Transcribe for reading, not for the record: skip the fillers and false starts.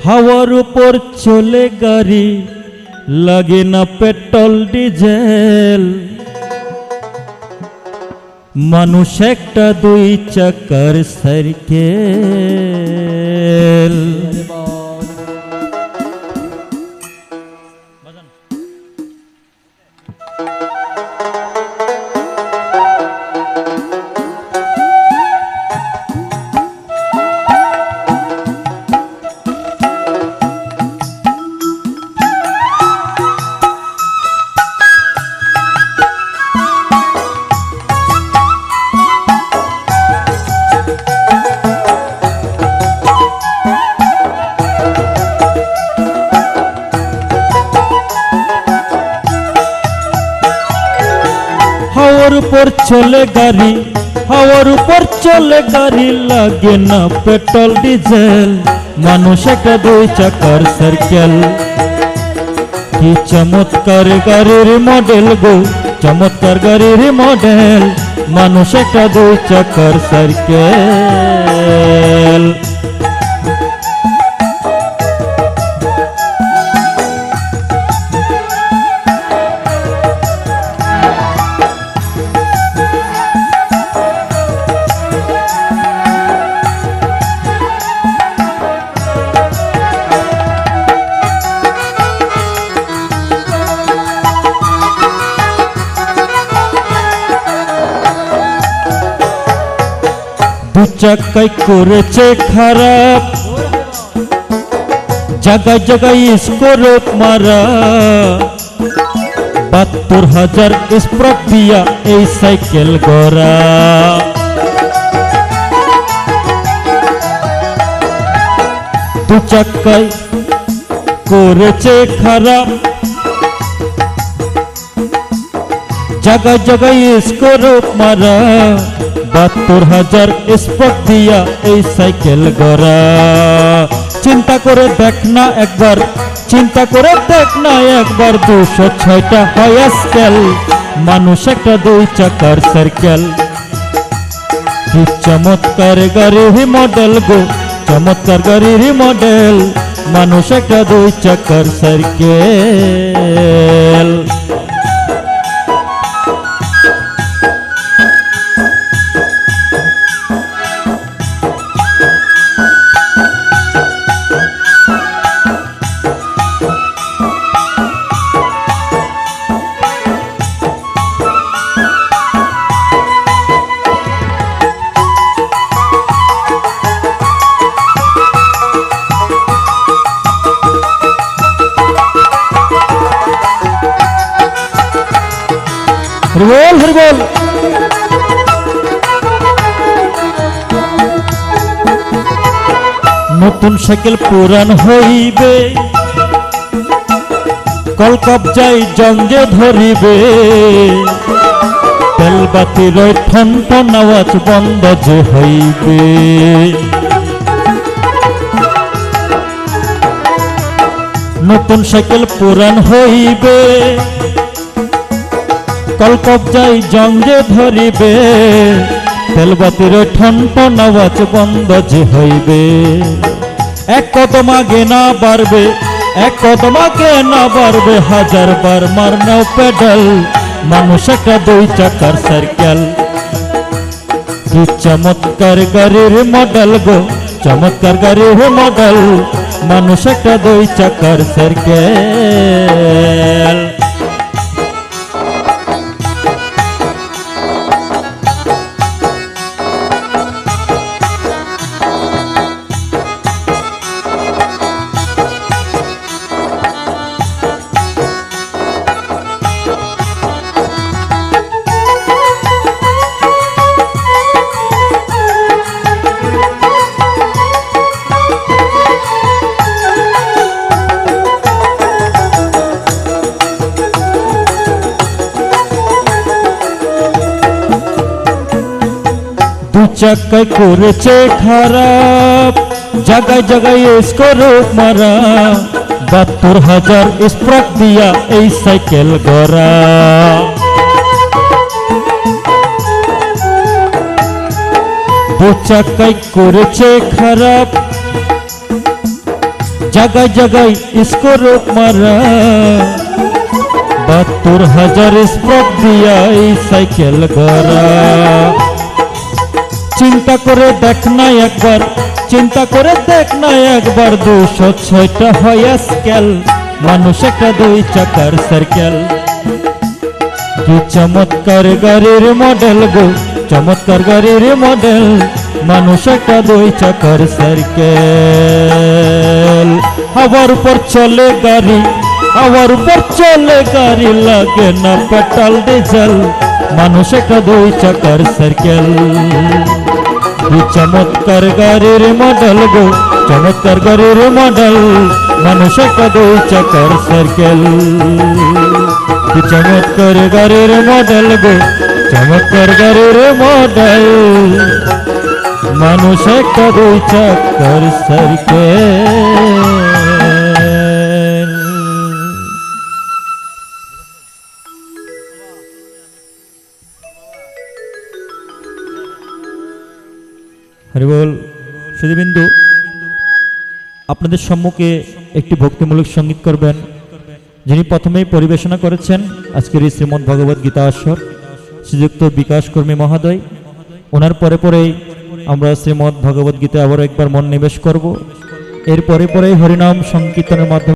হাওয়ার উপর চলে গাড়ি, লাগে না পেট্রোল ডিজেল। মানুষ একটা দুই চাকার সাইকেল। হাওয়ার উপর চলে গাড়ি, হাওয়ার উপর চলে গাড়ি, লাগে না পেট্রোল ডিজেল। মানুষ একটা দুই চাকার সাইকেল। কি চমৎকার গাড়ির মডেল গো, চমৎকার গাড়ির মডেল। মানুষ একটা দুই চাকার সাইকেল। দু চাকায় করেছে খারাপ, জায়গায় জায়গায় স্কোরপ মারা। ৭২,০০০ স্প্রক দিয়া এই সাইকেল গড়া। দু চাকায় করেছে খারাপ, জায়গায় জায়গায় স্কোরপ মারা। ৭২,০০০ স্পক দিয়া এই সাইকেল গড়া। চিন্তা করে দেখ না একবার, চিন্তা করে দেখ না একবার, ২০৬টা হয় স্কেল। মানুষ একটা দুই চাকার সাইকেল। কি চমৎকার গাড়ির মডেল গো, চমৎকার গাড়ির মডেল। মানুষ একটা দুই চাকার সাইকেল। হরিবল হরিবল। নতুন সাইকেল পুরান হইবে, কলকবজায় জঙ্গে ধরিবে। তেল বাতির ঠন ঠন আওয়াজ বন্ধ যে হইবে। নতুন সাইকেল পুরান হইবে, কলকবজায় জঙ্গে ধরিবে। তেলবাতির ঠন ঠন আওয়াজ বন্ধ যে হইবে। এক কদম আগে না বাড়বে, এক কদম আগে না বাড়বে, ১০০০ বার মারনাও পেডাল। মানুষ একটা দুই চাকার সাইকেল। কি চমৎকার গাড়ির মডেল গো, চমৎকার গাড়ির মডেল। মানুষ একটা দুই চাকার সাইকেল। দু চাকায় করেছে খারাপ, জায়গায় জায়গায় স্কোরপ মারা। ৭২,০০০ স্প্রক দিয়া এই সাইকেল গড়া। দু চাকায় করেছে খারাপ, জাগায় জাগায় স্কোরক মারা ৭২,০০০ স্প্রক দিয়া এই সাইকেল গড়া। চিন্তা করে দেখ না একবার, চিন্তা করে দেখ না একবার, ২০৬টা হয় স্কেল, মানুষ একটা ২ চাকার সাইকেল। কি চমৎকার গাড়ির মডেল গো, চমৎকার গাড়ির মডেল, মানুষ একটা ২ চাকার সাইকেল। হাওয়ার উপর চলে গাড়ি, হাওয়ার উপর চলে গাড়ি, লাগে না পেট্রোল ডিজেল, মানুষ একটা ২ চাকার সাইকেল। কি চমৎকার গাড়ির মডেল গো, চমৎকার গাড়ির মডেল, মানুষ একটা ২ চাকার সাইকেল। কি চমৎকার গাড়ির মডেল গো, চমৎকার গাড়ির মডেল, মানুষ একটা ২ চাকার সাইকেল। হরি বল। সুধীবিন্দু, আপনাদের সম্মুখে একটি ভক্তিমূলক সঙ্গীত করবেন, যিনি প্রথমেই পরিবেশনা করেছেন আজকের এই শ্রীমদ্ ভগবত গীতা আসর, শ্রীযুক্ত বিকাশ কর্মী মহোদয়। ওনার পরে পরেই আমরা শ্রীমদ্ ভগবত গীতা আবার একবার মন নিবেশ করব। এর পরে পরেই হরিনাম সংকীর্তনের মাধ্যমে